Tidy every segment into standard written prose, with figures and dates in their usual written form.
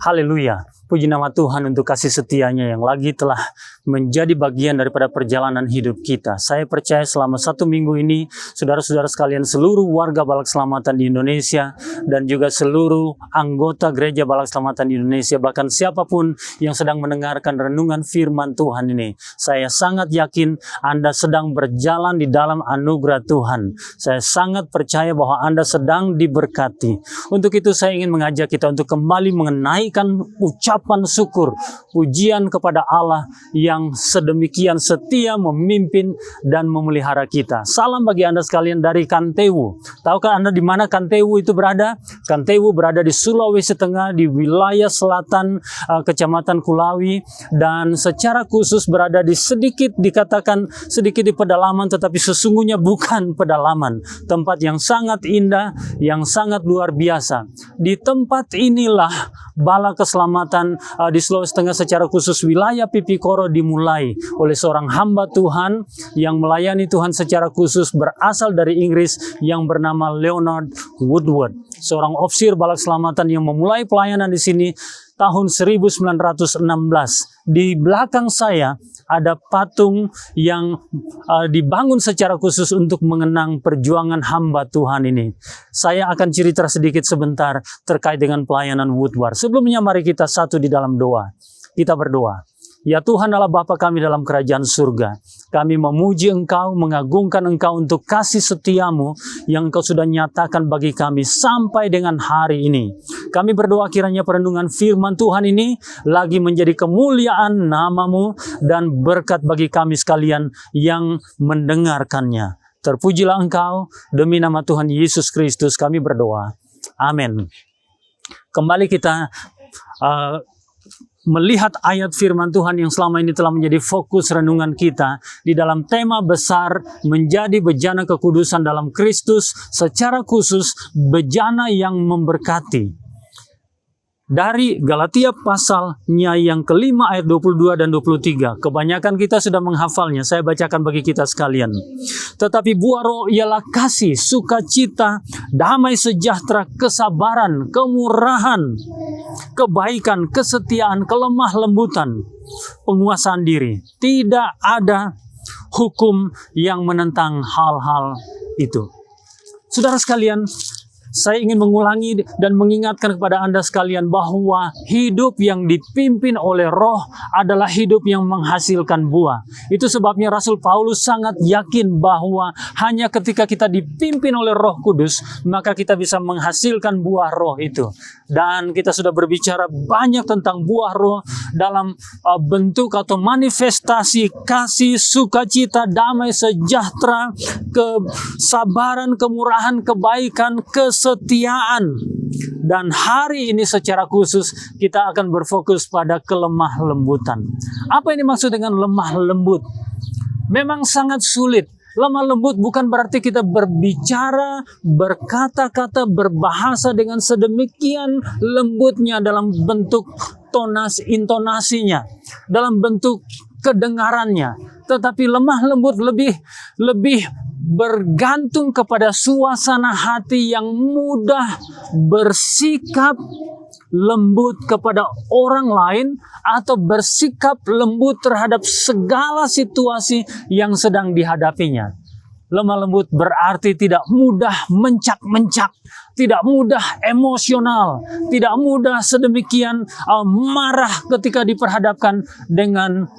Haleluya. Puji nama Tuhan untuk kasih setianya yang lagi telah menjadi bagian daripada perjalanan hidup kita. Saya percaya selama 1 minggu ini, saudara-saudara sekalian, seluruh warga Balak Selamatan di Indonesia, dan juga seluruh anggota gereja Balak Selamatan di Indonesia, bahkan siapapun yang sedang mendengarkan renungan firman Tuhan ini, saya sangat yakin Anda sedang berjalan di dalam anugerah Tuhan. Saya sangat percaya bahwa Anda sedang diberkati. Untuk itu saya ingin mengajak kita untuk kembali menaikkan ucapan syukur, pujian kepada Allah yang sedemikian setia memimpin dan memelihara kita. Salam bagi Anda sekalian dari Kantewu. Tahukah Anda di mana Kantewu itu berada? Kantewu berada di Sulawesi Tengah, di wilayah selatan Kecamatan Kulawi, dan secara khusus berada di dikatakan sedikit di pedalaman, tetapi sesungguhnya bukan pedalaman. Tempat yang sangat indah, yang sangat luar biasa. Di tempat inilah Bala Keselamatan di Sulawesi Tengah, secara khusus wilayah Pipikoro, dimulai oleh seorang hamba Tuhan yang melayani Tuhan secara khusus berasal dari Inggris yang bernama Leonard Woodward, seorang ofisir Bala Keselamatan yang memulai pelayanan di sini tahun 1916. Di belakang saya ada patung yang dibangun secara khusus untuk mengenang perjuangan hamba Tuhan ini. Saya akan cerita sedikit sebentar terkait dengan pelayanan Woodward. Sebelumnya mari kita satu di dalam doa. Kita berdoa. Ya Tuhan Allah Bapa kami dalam kerajaan surga, kami memuji Engkau, mengagungkan Engkau untuk kasih setiamu yang Engkau sudah nyatakan bagi kami sampai dengan hari ini. Kami berdoa kiranya perenungan firman Tuhan ini lagi menjadi kemuliaan nama-Mu dan berkat bagi kami sekalian yang mendengarkannya. Terpujilah Engkau, demi nama Tuhan Yesus Kristus kami berdoa. Amin. Kembali kita melihat ayat firman Tuhan yang selama ini telah menjadi fokus renungan kita di dalam tema besar menjadi bejana kekudusan dalam Kristus, secara khusus bejana yang memberkati. Dari Galatia pasalnya yang kelima ayat 22 dan 23. Kebanyakan kita sudah menghafalnya, saya bacakan bagi kita sekalian. Tetapi buah roh ialah kasih, sukacita, damai sejahtera, kesabaran, kemurahan, kebaikan, kesetiaan, kelemah lembutan, penguasaan diri. Tidak ada hukum yang menentang hal-hal itu. Saudara sekalian, saya ingin mengulangi dan mengingatkan kepada Anda sekalian bahwa hidup yang dipimpin oleh Roh adalah hidup yang menghasilkan buah. Itu sebabnya Rasul Paulus sangat yakin bahwa hanya ketika kita dipimpin oleh Roh Kudus, maka kita bisa menghasilkan buah Roh itu. Dan kita sudah berbicara banyak tentang buah Roh dalam bentuk atau manifestasi kasih, sukacita, damai sejahtera, kesabaran, kemurahan, kebaikan, kesetiaan. Dan hari ini secara khusus kita akan berfokus pada kelemah lembutan. Apa ini maksud dengan lemah lembut? Memang sangat sulit. Lemah lembut bukan berarti kita berbicara, berkata-kata, berbahasa dengan sedemikian lembutnya dalam bentuk intonasinya, dalam bentuk kedengarannya. Tetapi lemah lembut lebih bergantung kepada suasana hati yang mudah bersikap lembut kepada orang lain atau bersikap lembut terhadap segala situasi yang sedang dihadapinya. Lemah lembut berarti tidak mudah mencak-mencak, tidak mudah emosional, tidak mudah sedemikian marah ketika diperhadapkan dengan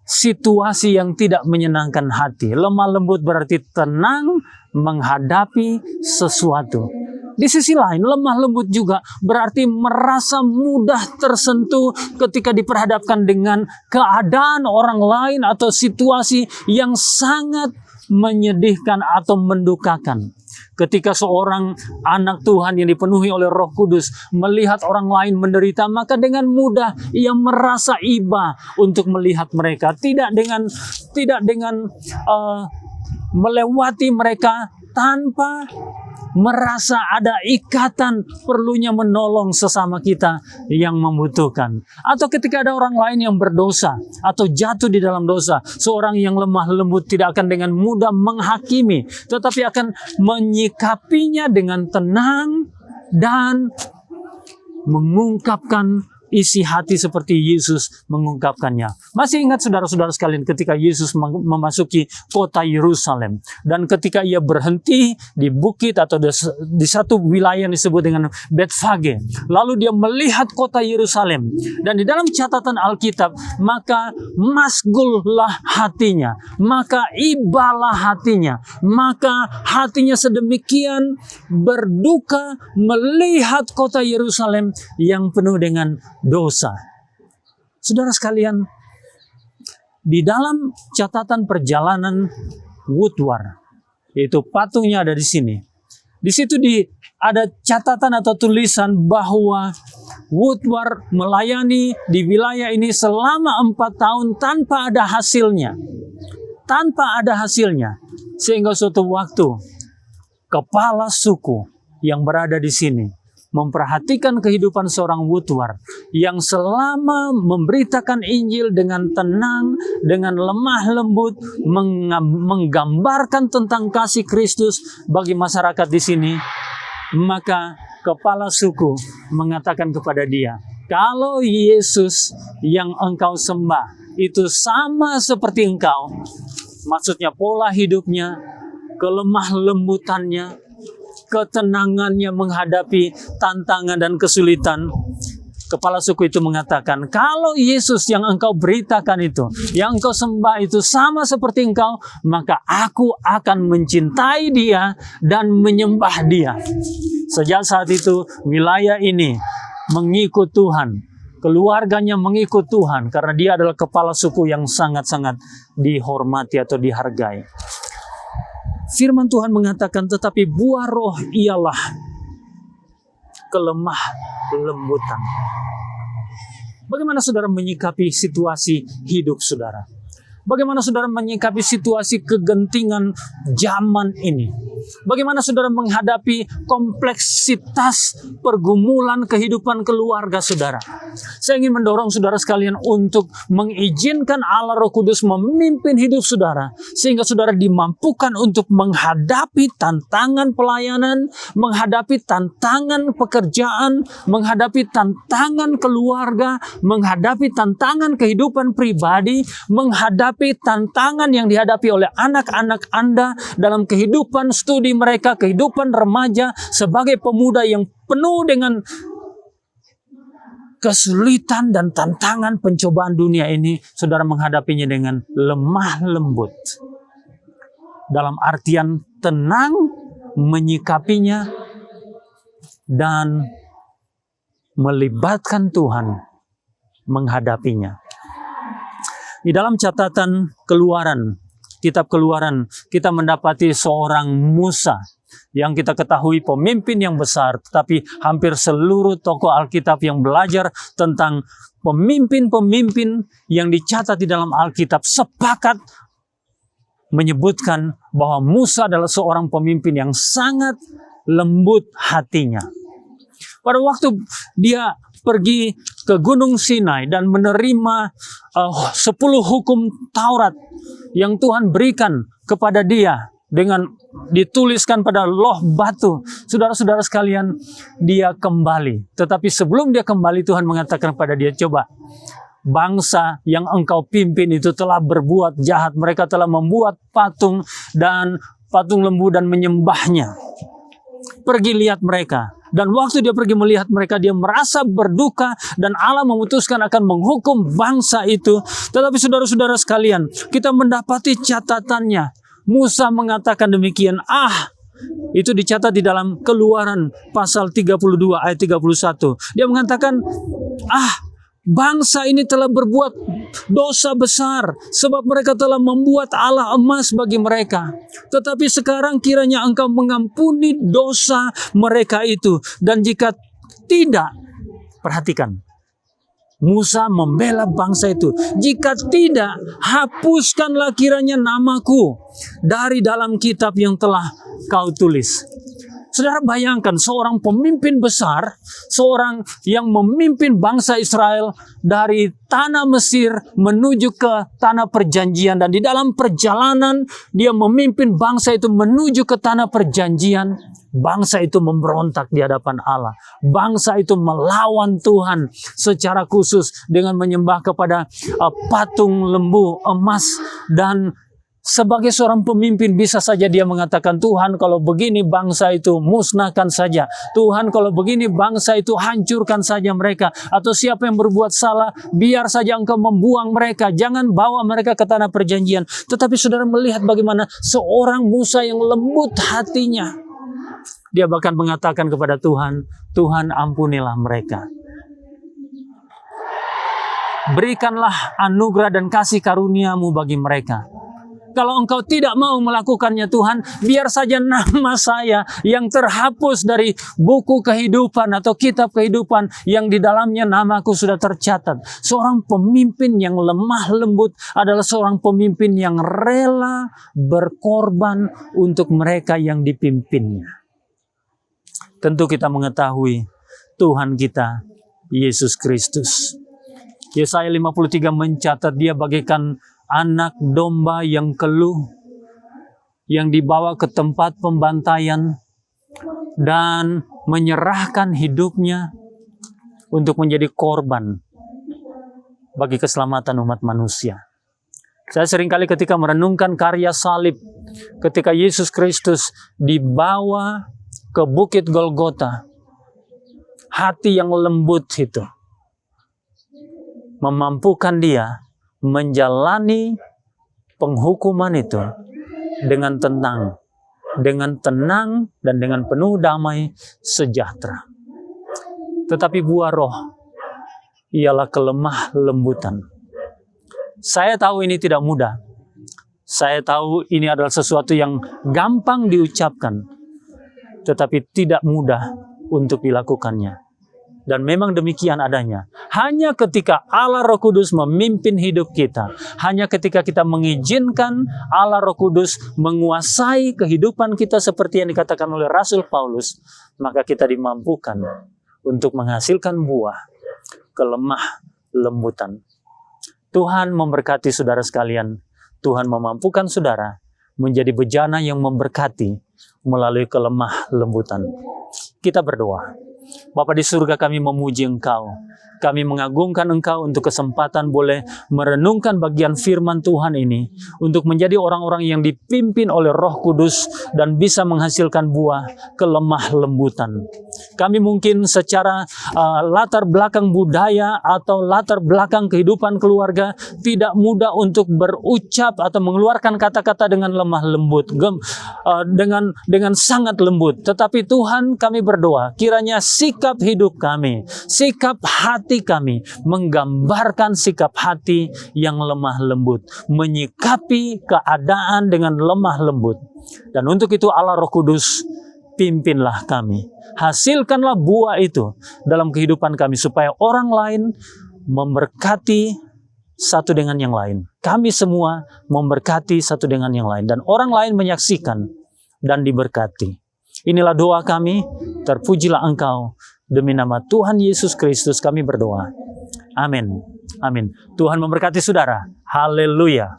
situasi yang tidak menyenangkan hati. Lemah lembut berarti tenang menghadapi sesuatu. Di sisi lain, lemah lembut juga berarti merasa mudah tersentuh ketika diperhadapkan dengan keadaan orang lain atau situasi yang sangat menyedihkan atau mendukakan. Ketika seorang anak Tuhan yang dipenuhi oleh Roh Kudus melihat orang lain menderita, maka dengan mudah ia merasa iba untuk melihat mereka, tidak dengan melewati mereka tanpa merasa ada ikatan perlunya menolong sesama kita yang membutuhkan. Atau ketika ada orang lain yang berdosa atau jatuh di dalam dosa, seorang yang lemah lembut tidak akan dengan mudah menghakimi, tetapi akan menyikapinya dengan tenang dan mengungkapkan isi hati seperti Yesus mengungkapkannya. Masih ingat saudara-saudara sekalian ketika Yesus memasuki kota Yerusalem. Dan ketika ia berhenti di bukit atau di satu wilayah yang disebut dengan Betfage. Lalu dia melihat kota Yerusalem. Dan di dalam catatan Alkitab, maka masgullah hatinya. Maka ibalah hatinya. Maka hatinya sedemikian berduka melihat kota Yerusalem yang penuh dengan dosa. Saudara sekalian, di dalam catatan perjalanan Woodward, yaitu patungnya ada di sini. Di situ ada catatan atau tulisan bahwa Woodward melayani di wilayah ini selama 4 tahun tanpa ada hasilnya. Tanpa ada hasilnya. Sehingga suatu waktu, kepala suku yang berada di sini memperhatikan kehidupan seorang Woodward yang selama memberitakan Injil dengan tenang, dengan lemah lembut, menggambarkan tentang kasih Kristus bagi masyarakat di sini. Maka kepala suku mengatakan kepada dia, kalau Yesus yang engkau sembah itu sama seperti engkau, maksudnya pola hidupnya, kelemah lembutannya, ketenangannya menghadapi tantangan dan kesulitan. Kepala suku itu mengatakan, kalau Yesus yang engkau beritakan itu, yang engkau sembah itu sama seperti engkau, maka aku akan mencintai dia dan menyembah dia. Sejak saat itu, wilayah ini mengikut Tuhan. Keluarganya mengikut Tuhan karena dia adalah kepala suku yang sangat-sangat dihormati atau dihargai. Firman Tuhan mengatakan, tetapi buah roh ialah kelemah lembutan. Bagaimana saudara menyikapi situasi hidup saudara? Bagaimana saudara menyikapi situasi kegentingan zaman ini? Bagaimana saudara menghadapi kompleksitas pergumulan kehidupan keluarga saudara? Saya ingin mendorong saudara sekalian untuk mengizinkan Allah Roh Kudus memimpin hidup saudara. Sehingga saudara dimampukan untuk menghadapi tantangan pelayanan, menghadapi tantangan pekerjaan, menghadapi tantangan keluarga, menghadapi tantangan kehidupan pribadi, menghadapi tantangan yang dihadapi oleh anak-anak Anda dalam kehidupan studi mereka, kehidupan remaja, sebagai pemuda yang penuh dengan kesulitan dan tantangan pencobaan dunia ini, saudara menghadapinya dengan lemah lembut. Dalam artian tenang menyikapinya dan melibatkan Tuhan menghadapinya. Di dalam catatan Keluaran, kitab Keluaran, kita mendapati seorang Musa yang kita ketahui pemimpin yang besar, tetapi hampir seluruh tokoh Alkitab yang belajar tentang pemimpin-pemimpin yang dicatat di dalam Alkitab sepakat menyebutkan bahwa Musa adalah seorang pemimpin yang sangat lembut hatinya. Pada waktu dia pergi ke Gunung Sinai dan menerima 10 hukum Taurat yang Tuhan berikan kepada dia dengan dituliskan pada loh batu. Saudara-saudara sekalian, dia kembali. Tetapi sebelum dia kembali, Tuhan mengatakan kepada dia, coba, bangsa yang engkau pimpin itu telah berbuat jahat. Mereka telah membuat patung dan patung lembu dan menyembahnya. Pergi lihat mereka. Dan waktu dia pergi melihat mereka, dia merasa berduka dan Allah memutuskan akan menghukum bangsa itu. Tetapi saudara-saudara sekalian, kita mendapati catatannya. Musa mengatakan demikian, itu dicatat di dalam Keluaran pasal 32 ayat 31. Dia mengatakan, bangsa ini telah berbuat dosa besar sebab mereka telah membuat Allah emas bagi mereka. Tetapi sekarang kiranya engkau mengampuni dosa mereka itu. Dan jika tidak, perhatikan, Musa membela bangsa itu. Jika tidak, hapuskanlah kiranya namaku dari dalam kitab yang telah kau tulis. Saudara bayangkan seorang pemimpin besar, seorang yang memimpin bangsa Israel dari tanah Mesir menuju ke tanah perjanjian. Dan di dalam perjalanan dia memimpin bangsa itu menuju ke tanah perjanjian. Bangsa itu memberontak di hadapan Allah. Bangsa itu melawan Tuhan secara khusus dengan menyembah kepada patung lembu emas. Dan sebagai seorang pemimpin bisa saja dia mengatakan, Tuhan kalau begini bangsa itu musnahkan saja. Tuhan kalau begini bangsa itu hancurkan saja mereka. Atau siapa yang berbuat salah, biar saja Engkau membuang mereka. Jangan bawa mereka ke tanah perjanjian. Tetapi saudara melihat bagaimana seorang Musa yang lembut hatinya. Dia bahkan mengatakan kepada Tuhan, Tuhan ampunilah mereka. Berikanlah anugerah dan kasih karunia-Mu bagi mereka. Kalau Engkau tidak mau melakukannya Tuhan, biar saja nama saya yang terhapus dari buku kehidupan atau kitab kehidupan yang di dalamnya namaku sudah tercatat. Seorang pemimpin yang lemah lembut adalah seorang pemimpin yang rela berkorban untuk mereka yang dipimpinnya. Tentu kita mengetahui Tuhan kita, Yesus Kristus. Yesaya 53 mencatat dia bagaikan anak domba yang keluh, yang dibawa ke tempat pembantaian dan menyerahkan hidupnya untuk menjadi korban bagi keselamatan umat manusia. Saya seringkali ketika merenungkan karya salib, ketika Yesus Kristus dibawa ke Bukit Golgota, hati yang lembut itu memampukan dia menjalani penghukuman itu dengan tenang, dan dengan penuh damai sejahtera. Tetapi buah roh ialah kelemah lembutan. Saya tahu ini tidak mudah. Saya tahu ini adalah sesuatu yang gampang diucapkan, tetapi tidak mudah untuk dilakukannya. Dan memang demikian adanya. Hanya ketika Allah Roh Kudus memimpin hidup kita, hanya ketika kita mengizinkan Allah Roh Kudus menguasai kehidupan kita seperti yang dikatakan oleh Rasul Paulus, maka kita dimampukan untuk menghasilkan buah kelemah lembutan. Tuhan memberkati saudara sekalian. Tuhan memampukan saudara menjadi bejana yang memberkati melalui kelemah lembutan. Kita berdoa. Bapa di surga, kami memuji Engkau. Kami mengagungkan Engkau untuk kesempatan boleh merenungkan bagian firman Tuhan ini, untuk menjadi orang-orang yang dipimpin oleh Roh Kudus dan bisa menghasilkan buah kelemah lembutan. Kami mungkin secara latar belakang budaya atau latar belakang kehidupan keluarga tidak mudah untuk berucap atau mengeluarkan kata-kata dengan lemah lembut, dengan sangat lembut. Tetapi Tuhan, kami berdoa, kiranya sikap hidup kami, sikap hati kami menggambarkan sikap hati yang lemah lembut, menyikapi keadaan dengan lemah lembut. Dan untuk itu Allah Roh Kudus, pimpinlah kami, hasilkanlah buah itu dalam kehidupan kami, supaya orang lain memberkati satu dengan yang lain. Kami semua memberkati satu dengan yang lain, dan orang lain menyaksikan dan diberkati. Inilah doa kami, terpujilah Engkau. Demi nama Tuhan Yesus Kristus kami berdoa. Amin. Amin. Tuhan memberkati saudara. Haleluya.